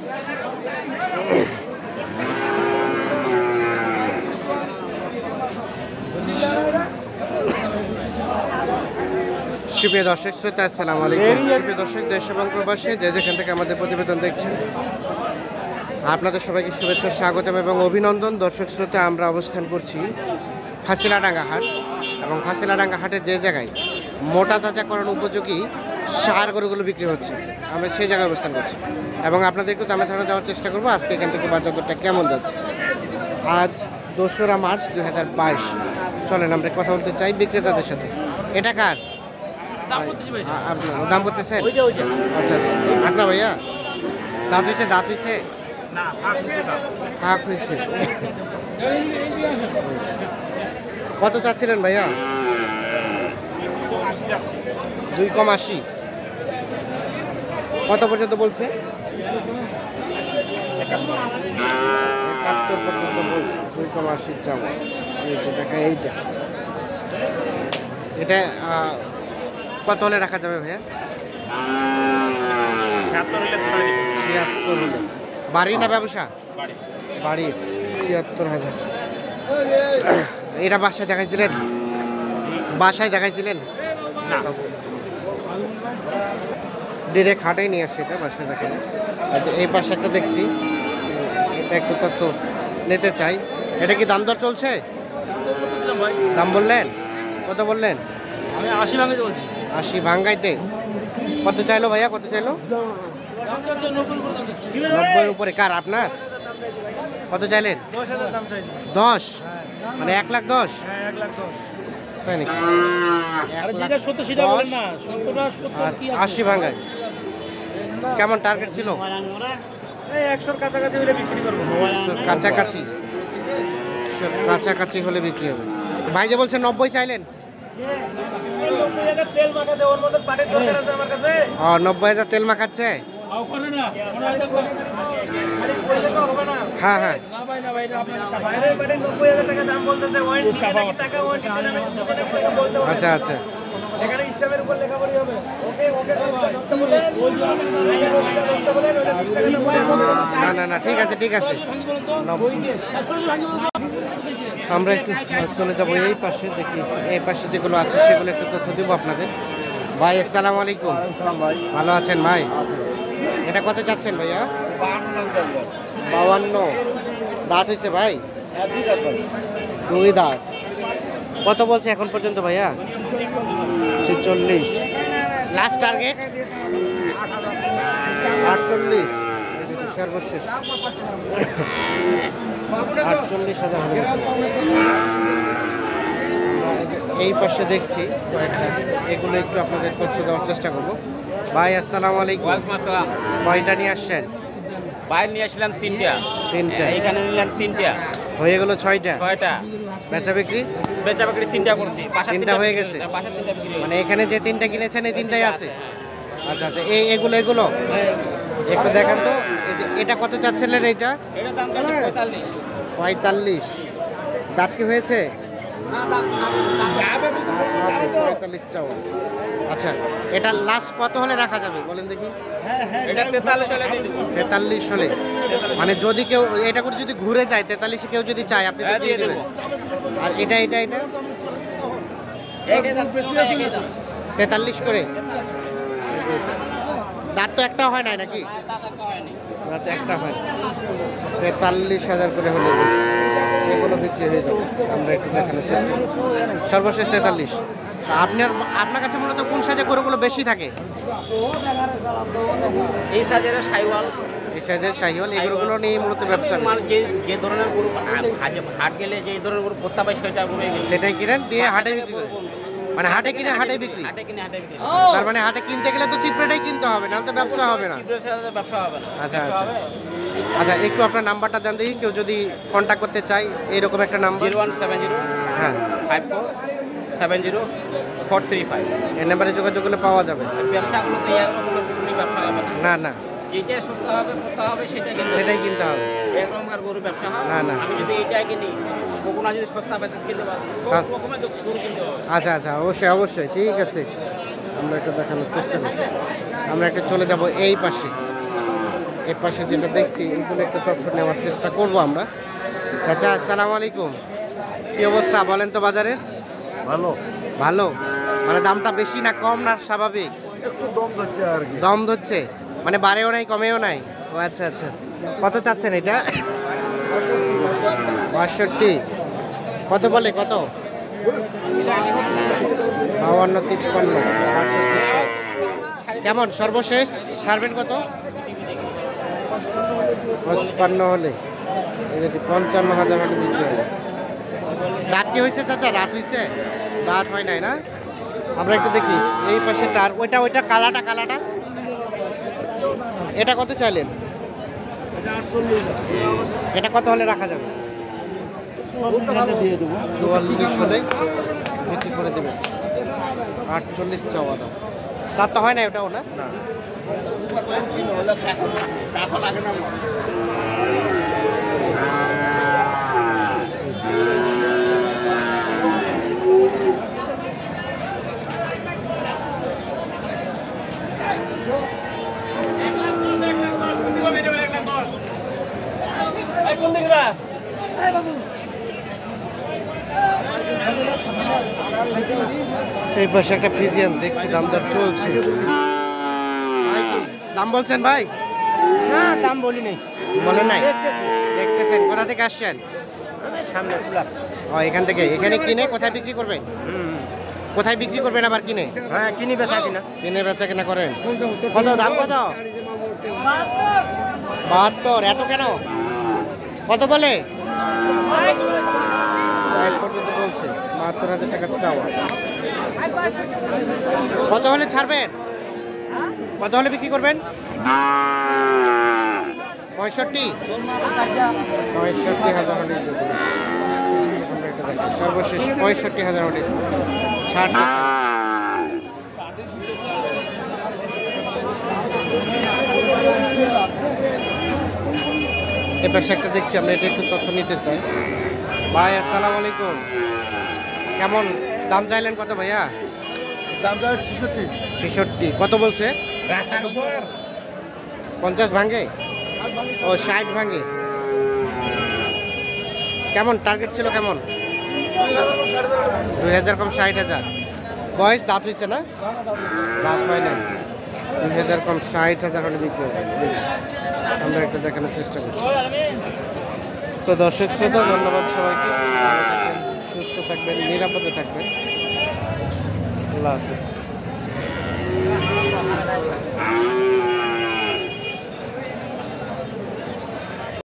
সুপ্রিয় দর্শক শ্রোতা, আসসালামু আলাইকুম। সুপ্রিয় দর্শক, দেশ এবং প্রবাসী যে যেখান থেকে আমাদের প্রতিবেদন দেখছেন, আপনাদের সবাইকে শুভেচ্ছা, স্বাগতম এবং অভিনন্দন। দর্শক শ্রোতা, আমরা অবস্থান করছি ফাঁসিলাডাঙ্গা হাট, এবং ফাঁসিলাডাঙ্গা হাটের যে জায়গায় মোটা তাজাকরণ উপযোগী সার গরুগুলো বিক্রি হচ্ছে, আমরা সেই জায়গায় অবস্থান করছি এবং আপনাদের একটু দামে ধারণা দেওয়ার চেষ্টা করবো আজকে এখান থেকে বাজার দরটা কেমন যাচ্ছে। আজ 2রা মার্চ 2022। চলেন আমরা কথা বলতে চাই বিক্রেতাদের সাথে। এটা কার দাম করতেছেন? আচ্ছা আচ্ছা, আপনার ভাইয়া দাঁত হয়েছে? দাঁত হয়েছে? ফাঁক হয়েছে। কত চাচ্ছিলেন ভাইয়া? 2,80। কত পর্যন্ত বলছে? 71 পর্যন্ত বলছে। 2,80 চাওয়া। এই যে দেখা, এইটা এটা কত হলে রাখা যাবে ভাইয়া? 76 হলে। বাড়ি না ব্যবসা? বাড়ির। 76,000। এটা বাসায় দেখাইছিলেন? বাসায় দেখাইছিলেন? ডিরেক্ট হাটেই নিয়ে আসছে, এটা বাসায় দেখেন। আচ্ছা, এই পাশে একটা দেখছি, এটা একটু তথ্য নিতে চাই। এটা কি দাম দর চলছে? দাম বললেন? কত বললেন? 80 ভাঙাইতে বলছি। 80 ভাঙ্গাইতে? কত চাইলো ভাইয়া? কত চাইলো? 90-এর উপরে। কার, আপনার? কত চাইলেন? 10। মানে 1,10,000? তাই নাকি? 80 ভাঙ্গায়। কেমন টার্গেট ছিল? 100 কাছাকাছি হলে বিক্রি করবো। কাছাকাছি, কাছাকাছি হলে বিক্রি হবে। ভাই যে বলছে 90 চাইলেন? 90,000 তেল মাখাচ্ছে? হ্যাঁ হ্যাঁ। আচ্ছা আচ্ছা, না না না, ঠিক আছে ঠিক আছে। আমরা একটু চলে যাবো এই পাশে, দেখি এই পাশে যেগুলো আছে সেগুলো একটু তথ্য দিব আপনাদের। ভাই আসসালামু আলাইকুম। ভালো আছেন ভাই? এটা কত চাচ্ছেন ভাইয়া? 52। দাঁত হয়েছে ভাই? 2 দাঁত। কত বলছে এখন পর্যন্ত ভাইয়া? 46। Last target 48। সর্বশেষ 48,000 হবে। এই পাশে দেখছি কয়েকটা, এগুলো একটু আপনাদের তথ্য দেওয়ার চেষ্টা করবো। ভাই আসসালামু আলাইকুম। কয়টা নিয়ে আসছেন? বাইরে নিয়ে আসলাম 3টা। এখানে নিলাম 3টা, হয়ে গেল 6টা। বেচা বিক্রি? বেচা বিক্রি 3টা করছি। 3টা হয়ে গেছে। মানে এখানে যে 3টা কিনেছেন এই 3টাই আছে? আচ্ছা আচ্ছা, এগুলো একটু দেখান তো। এটা কত চাচ্ছিলেন? এইটা 45। দাঁত কি হয়েছে? 45 চাও। আচ্ছা, এটা লাস্ট কত হলে রাখা যাবে বলেন দেখি? 43 হলে। মানে যদি কেউ এটা করে যদি ঘুরে যায় 43 কেউ যদি চায় আপনি দিয়ে দেবেন? আর এটা 43 করে? দাঁত তো একটা হয় নাই নাকি? দাঁত একটা হয়। 43,000 করে হলে এগুলো বিক্রি হয়ে যাবে। আমরা একটু দেখানোর চেষ্টা করছি। সর্বশেষ 43। আপনার কাছে মূলত কোন সাইজের গরুগুলো বেশি থাকে? এই সাইজের শাহিওয়াল। এই সাইজের শাহিওয়াল, এই গরুগুলো নিয়ে মূলত ব্যবসা। যে ধরনের গরু হাট গেলে যে ধরনের গরু পড়তে পায় সেটাই কিনেন, দিয়ে হাটে বিক্রি করেন? মানে হাটে কিনে হাটে বিক্রি? তার মানে হাটে কিনতে গেলে তো চিপ রেটেই কিনতে হবে, নাহলে তো ব্যবসা হবে না। আচ্ছা আচ্ছা আচ্ছা, একটু আপনার নাম্বারটা দেন দেখি, কেউ যদি কন্ট্যাক্ট করতে চায় এইরকম একটা নাম্বার। 0170 হ্যাঁ 5470 এই নাম্বারে যোগাযোগ করলে পাওয়া যাবে। ব্যবসাগুলো তো ব্যবসা হবে না না, যেটা সস্তা হবে সেটাই কিনতে হবে। এরকম আর গরু ব্যবসা হয় না না, আমি যদি এইটাই কিনি, কোকোনা যদি সস্তা পাই কিনতে পারবো, সব রকমের গরু কিনতে হবে। আচ্ছা আচ্ছা, অবশ্যই অবশ্যই, ঠিক আছে। আমরা একটু দেখানোর চেষ্টা করছি। আমরা একটু চলে যাব এই পাশে। এর পাশে যেটা দেখছি এইগুলো একটু তথ্য নেওয়ার চেষ্টা করব আমরা। চাচা আসসালামু আলাইকুম, কি অবস্থা বলেন তো বাজারের? ভালো, ভালো, মানে দামটা বেশি না কম না স্বাভাবিক? একটু দম ধরছে আর কি। দম ধরছে, মানে বাড়েও নাই কমেও নাই। ও আচ্ছা আচ্ছা, কত চাচ্ছেন এটা? ৬২। কত বলে কত? ৫২, ৫৩, ৬২। কেমন সর্বশেষ ছাড়বেন কত? ৫৫ হলে, ৫৫,০০০ হলে বিক্রি হবে। দাঁত কি হয়েছে চাচা? দাঁত হয়েছে? দাঁত হয় নাই না? আমরা একটু দেখি এই পাশে তার ওইটা কালাটা এটা কত চাইলেন? এটা কত হলে রাখা যাবে? দিয়ে দেবো। ৪৪ হলে বিক্রি করে দেবে। ৪৮ চাওয়া দাম। তার তো হয় না ওটাও না? এই পাশে একটা ফিজিয়ান দেখছি, দাম দর চলছে। ভাই কি দাম বলছেন ভাই? না দাম বলি নেই, বলেন নাই, দেখতেছেন। কোথা থেকে আসছেন? সামনে খোলা। ও এখান থেকে। এখানে কিনে কোথায় বিক্রি করবেন? কোথায় বিক্রি করবেন আবার কিনে? হ্যাঁ কিনি বেচা কিনা। কিনে বেচা কিনা করেন। কত দাম কত? ৭২। এত কেন? কত বলে? ৬০ পর্যন্ত বলছে। ৭২,০০০ টাকা চাওয়া। কত হলে ছাড়বেন? কত হলে বিক্রি করবেন? ৬৫। ৬৫,০০০ হলে সর্বশেষ ৬৫,০০০ হলে ছাড়। এ পাশে একটা দেখছি আমরা, এটা একটু তথ্য নিতে চাই। ভাই আসসালামু আলাইকুম, কেমন দাম চাইলেন কত ভাইয়া? দাম যায় ৬৬। ৬৬। কত বলছে? রাস্তার উপর ৫০ ভাঙে? ও ৬০ ভাঙে। কেমন টার্গেট ছিল কেমন? ২,০০০ কম ৬০,০০০। বয়স দাঁত হয়েছে না? দাঁত হয় না। ২,০০০ কম ৬০,০০০ হলে বিক্রি হবে। আমরা একটু দেখানোর চেষ্টা করছি। তো দর্শক শ্রোতা, ধন্যবাদ সবাইকে। ভালো থাকবেন, সুস্থ থাকবেন, নিরাপদে থাকবেন। আল্লাহ হাফেজ।